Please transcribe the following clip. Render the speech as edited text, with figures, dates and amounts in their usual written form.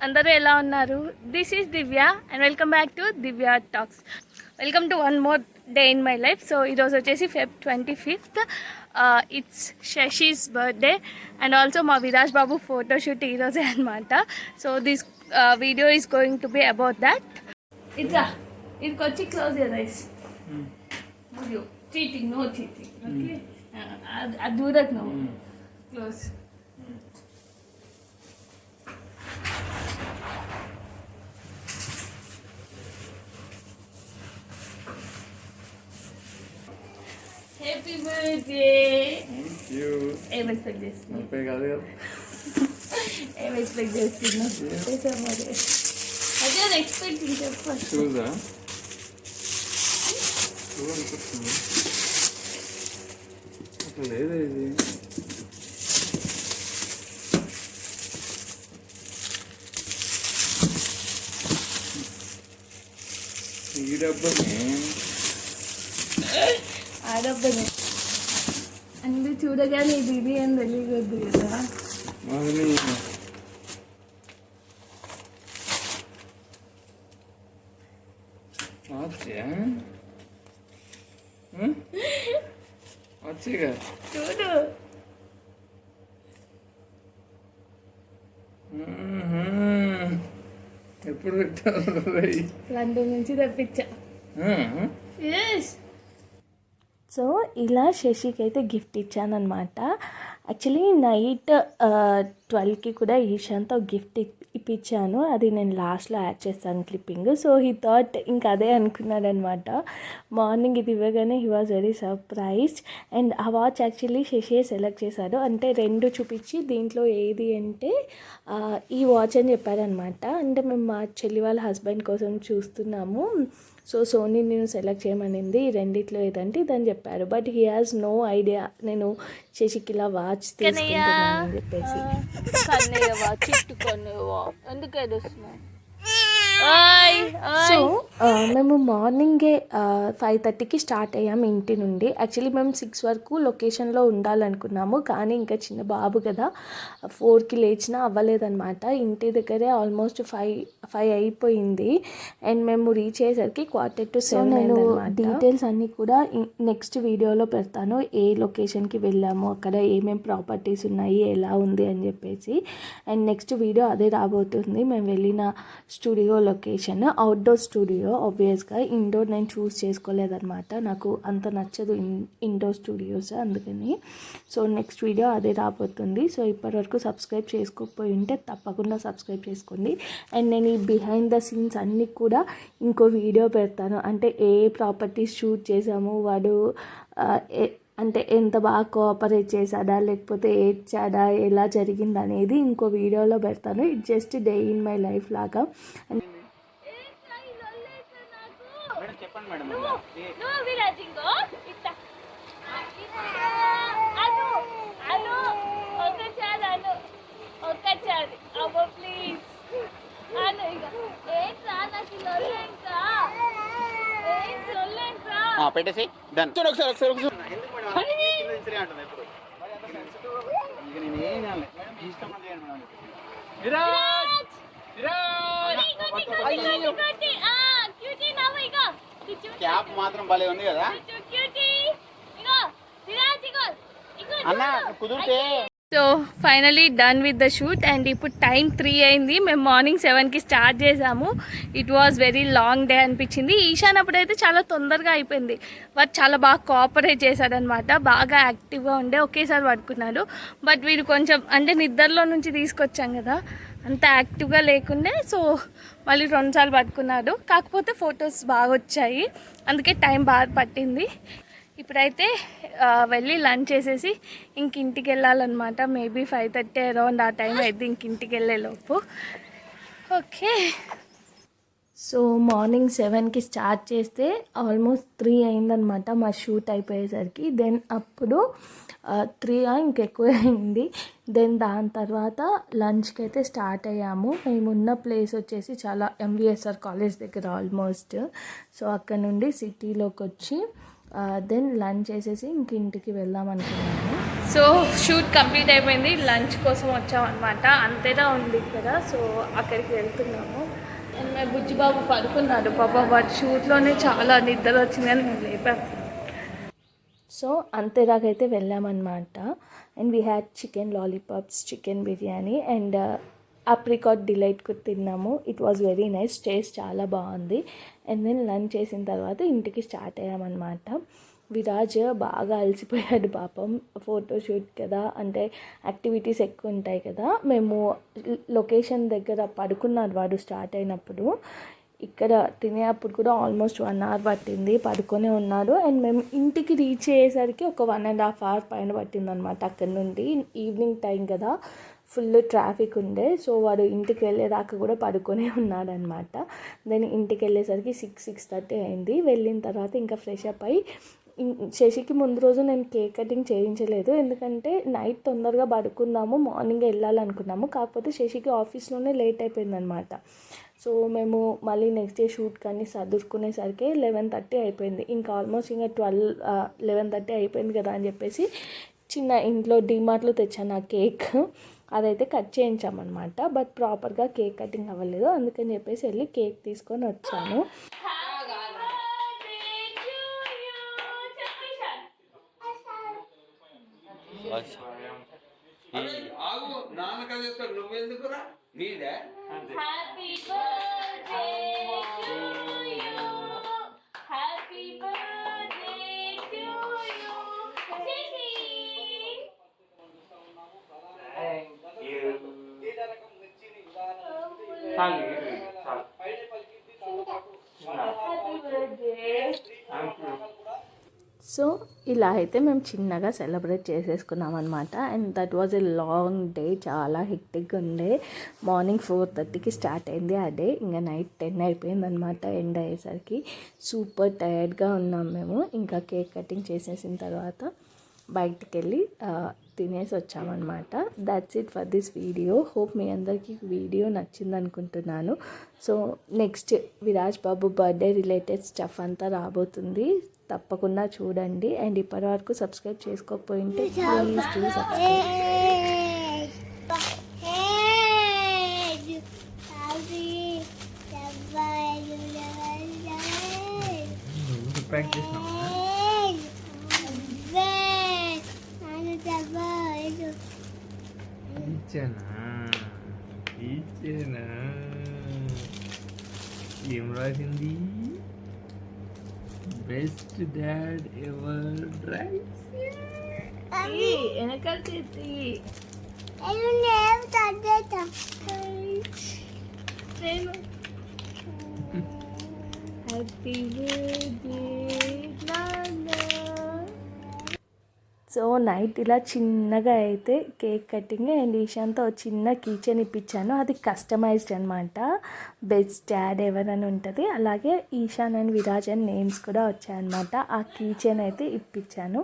అందరూ ఎలా ఉన్నారు? This is Divya and welcome back to Divya talks. Welcome to one more day in my life. So ఈరోజు వచ్చేసి Feb 25th. It's Sashi's birthday and also మా విరాజ్ బాబు photoshoot ఈరోజే అనమాట. So this video is going to be about that. ఇట్లా ఇదికి వచ్చి close your eyes. Cheating, no cheating. Okay, అది దూరకు no close. Happy birthday. Thank you. ఏం ఎక్స్పెక్ట్ చేస్తున్నావు? ముప్పై కాదు కదా. ఏం ఎక్స్పెక్ట్ చేస్తున్నావు? అదే ఎక్స్పెక్టింగ్ చెప్పు. చూదా చూడనిపిస్తుంది అసలు లేదా ఇది. ఈ డబ్బనే ఆ డబ్బనే అంటే చూడగానే ఇది ఇది అని తెలియదు కదా. మరి వచ్చేగా చూడు. ఎప్పుడు పెట్టారు? లండన్ నుంచి తెప్పించా. సో ఇలా శశికి అయితే గిఫ్ట్ ఇచ్చానమాట. యాక్చువల్లీ నైట్ 12కి కూడా ఈశాంత్ ఒక గిఫ్ట్ ఇప్పించాను. అది నేను లాస్ట్లో యాడ్ చేస్తాను క్లిప్పింగ్. సో హీ థాట్ ఇంకా అదే అనుకున్నాడనమాట. మార్నింగ్ ఇది ఇవ్వగానే he was very surprised. And ఆ వాచ్ యాక్చువల్లీ శశియే సెలెక్ట్ చేశాడు. అంటే రెండు చూపించి దీంట్లో ఏది అంటే ఈ వాచ్ అని చెప్పారనమాట. అంటే మేము మా చెల్లి వాళ్ళ హస్బెండ్ కోసం చూస్తున్నాము. సో సోనీ నేను సెలెక్ట్ చేయమనింది, ఈ రెండిట్లో ఏదంటే ఇదని చెప్పారు. But he has no idea నేను శశికి ఇలా వాచ్ తీసుకుంటున్నాను అని చెప్పేసి. సో మేము మార్నింగే 5:30కి స్టార్ట్ అయ్యాము ఇంటి నుండి. యాక్చువల్లీ మేము 6 వరకు లొకేషన్లో ఉండాలనుకున్నాము, కానీ ఇంకా చిన్న బాబు కదా 4కి లేచినా అవ్వలేదన్నమాట. ఇంటి దగ్గరే ఆల్మోస్ట్ 5 అయిపోయింది. అండ్ మేము రీచ్ అయ్యేసరికి 6:45 నేను డీటెయిల్స్ అన్నీ కూడా నెక్స్ట్ వీడియోలో పెడతాను. ఏ లొకేషన్కి వెళ్ళాము, అక్కడ ఏమేమి ప్రాపర్టీస్ ఉన్నాయి, ఎలా ఉంది అని చెప్పేసి. అండ్ నెక్స్ట్ వీడియో అదే రాబోతుంది. మేము వెళ్ళిన స్టూడియో లొకేషన్ అవుట్డోర్ స్టూడియో. ఆబ్వియస్గా ఇండోర్ నేను చూస్ చేసుకోలేదన్నమాట, నాకు అంత నచ్చదు ఇండోర్ స్టూడియోస్, అందుకని. సో నెక్స్ట్ వీడియో అదే రాబోతుంది. సో ఇప్పటివరకు సబ్స్క్రైబ్ చేసుకోకపోయి ఉంటే తప్పకుండా సబ్స్క్రైబ్ చేసుకోండి. అండ్ నేను ఈ బిహైండ్ ద సీన్స్ అన్నీ కూడా ఇంకో వీడియో పెడతాను. అంటే ఏ ప్రాపర్టీస్ షూట్ చేసాము, వాడు అంటే ఎంత బాగా కోఆపరేట్ చేశాడా లేకపోతే ఏడ్చాడా, ఎలా జరిగింది అనేది ఇంకో వీడియోలో పెడతాను. It just day in my life లాగా. పెట్టేసి డన్. ఒకసారి క్యాప్ మాత్రం భలే ఉంది కదా అన్న, కుదిరితే. So finally done with the shoot. And ఇప్పుడు టైం 3 అయింది. మేము మార్నింగ్ 7కి స్టార్ట్ చేసాము. It was very long day అనిపించింది. ఈశాన్ అప్పుడైతే చాలా తొందరగా అయిపోయింది. వాడు చాలా బాగా కోఆపరేట్ చేశాడనమాట, బాగా యాక్టివ్గా ఉండే, ఒకేసారి పడుకున్నాడు. బట్ వీడు కొంచెం అంటే నిద్రలో నుంచి తీసుకొచ్చాం కదా, అంత యాక్టివ్గా లేకుండే. సో మళ్ళీ 2 సార్లు పడుకున్నాడు. కాకపోతే ఫొటోస్ బాగా వచ్చాయి, అందుకే టైం బాగా పట్టింది. ఇప్పుడైతే వెళ్ళి లంచ్ చేసేసి ఇంటికి వెళ్ళాలన్నమాట. మేబీ 5:30 అరౌండ్ ఆ టైం అయితే ఇంటికి వెళ్ళేలోపు. ఓకే, సో మార్నింగ్ 7కి స్టార్ట్ చేస్తే ఆల్మోస్ట్ 3 అయిందనమాట మా షూట్ అయిపోయేసరికి. దెన్ అప్పుడు 3 ఇంకెక్కువ అయింది. దెన్ దాని తర్వాత లంచ్కి అయితే స్టార్ట్ అయ్యాము. మేమున్న ప్లేస్ వచ్చేసి చాలా MVSR కాలేజ్ దగ్గర ఆల్మోస్ట్. సో అక్కడ నుండి సిటీలోకి వచ్చి దెన్ లంచ్ చేసేసి ఇంటికి వెళ్దాం అనుకున్నాము. సో షూట్ కంప్లీట్ అయిపోయింది, లంచ్ కోసం వచ్చామన్నమాట. అంతేనా ఉంది కదా, సో అక్కడికి వెళ్తున్నాము. అండ్ మా బుజ్జిబాబు పడుకున్నాడు పాప, వాటి షూట్లోనే చాలా నిద్ర వచ్చింది కానీ నేను లేపాను. సో అంతేలాగైతే వెళ్ళామన్నమాట. And we had chicken lollipops, chicken biryani and apricot delight తిన్నాము. It was very nice, taste చాలా బాగుంది. అండ్ దెన్ లంచ్ చేసిన తర్వాత ఇంటికి స్టార్ట్ అయ్యామన్నమాట. విరాజ్ బాగా అలసిపోయాడు పాపం, ఫోటోషూట్ కదా, అంటే యాక్టివిటీస్ ఎక్కువ ఉంటాయి కదా. మేము లొకేషన్ దగ్గర పడుకున్నాడు వాడు స్టార్ట్ అయినప్పుడు. ఇక్కడ తినేటప్పుడు కూడా ఆల్మోస్ట్ 1 hour పట్టింది, పడుకొనే ఉన్నాడు. అండ్ మేము ఇంటికి రీచ్ అయ్యేసరికి ఒక 1.5 hour పైన పట్టిందనమాట. అక్కడ నుండి ఈవినింగ్ టైం కదా, ఫుల్ ట్రాఫిక్ ఉండే. సో వాడు ఇంటికి వెళ్ళేదాకా కూడా పడుకొనే ఉన్నాడనమాట. దెన్ ఇంటికి వెళ్ళేసరికి 6-6:30 అయింది. వెళ్ళిన తర్వాత ఇంకా ఫ్రెష్ అప్ అయ్యి, శశికి ముందు రోజు నేను కేక్ కటింగ్ చేయించలేదు, ఎందుకంటే నైట్ తొందరగా పడుకుందాము, మార్నింగ్ వెళ్ళాలనుకున్నాము. కాకపోతే శశికి ఆఫీస్లోనే లేట్ అయిపోయిందనమాట. సో మేము మళ్ళీ నెక్స్ట్ డే షూట్ కానీ సర్దుకునేసరికి 11:30 అయిపోయింది. ఇంకా ఆల్మోస్ట్ ఇంకా 11:30 అయిపోయింది కదా అని చెప్పేసి చిన్న ఇంట్లో డీమార్ట్లో తెచ్చాను ఆ కేక్, అదైతే కట్ చేయించామన్నమాట. బట్ ప్రాపర్గా కేక్ కటింగ్ అవ్వలేదు, అందుకని చెప్పేసి వెళ్ళి కేక్ తీసుకొని వచ్చాను. ఆగు, నాన్న కదా చేస్తాడు, నువ్వెందుకురా నీదే. Happy birthday to you, happy birthday to you. So ఇలా అయితే మేము చిన్నగా సెలబ్రేట్ చేసేసుకున్నాం అనమాట. And that was a long day, చాలా హెక్టిక్గా ఉండే. మార్నింగ్ 4:30కి స్టార్ట్ అయింది ఆ డే, ఇంకా నైట్ 10 అయిపోయింది అనమాట. ఎండ్ అయ్యేసరికి సూపర్ టైర్డ్గా ఉన్నాం మేము. ఇంకా కేక్ కటింగ్ చేసేసిన తర్వాత బయటికి వెళ్ళి తినేసి వచ్చామన్నమాట. That's it for this video. Hope మీ అందరికీ వీడియో నచ్చింది అనుకుంటున్నాను. సో నెక్స్ట్ విరాజ్ బాబు బర్త్డే రిలేటెడ్ స్టఫ్ అంతా రాబోతుంది, తప్పకుండా చూడండి. అండ్ ఇప్పటి వరకు సబ్స్క్రైబ్ చేసుకోకపోయింటే ప్లీజ్ డూ సబ్స్క్రైబ్. ప్రాక్టీస్ ఇచ్చేనా ఏం రాసింది? Best dad ever drives. వెనకాల చేతి నేను హ్యాపీ బర్త్డే నాన్న. సో నైట్ ఇలా చిన్నగా అయితే కేక్ కటింగ్ అండ్ ఈశాన్తో చిన్న కీచెన్ ఇప్పించాను. అది కస్టమైజ్డ్ అనమాట, బెస్ట్ డాడ్ ఎవర్ అని ఉంటుంది. అలాగే ఈశాన్ అండ్ విరాజ్ అని నేమ్స్ కూడా వచ్చాయన్నమాట. ఆ కీచెన్ అయితే ఇప్పించాను.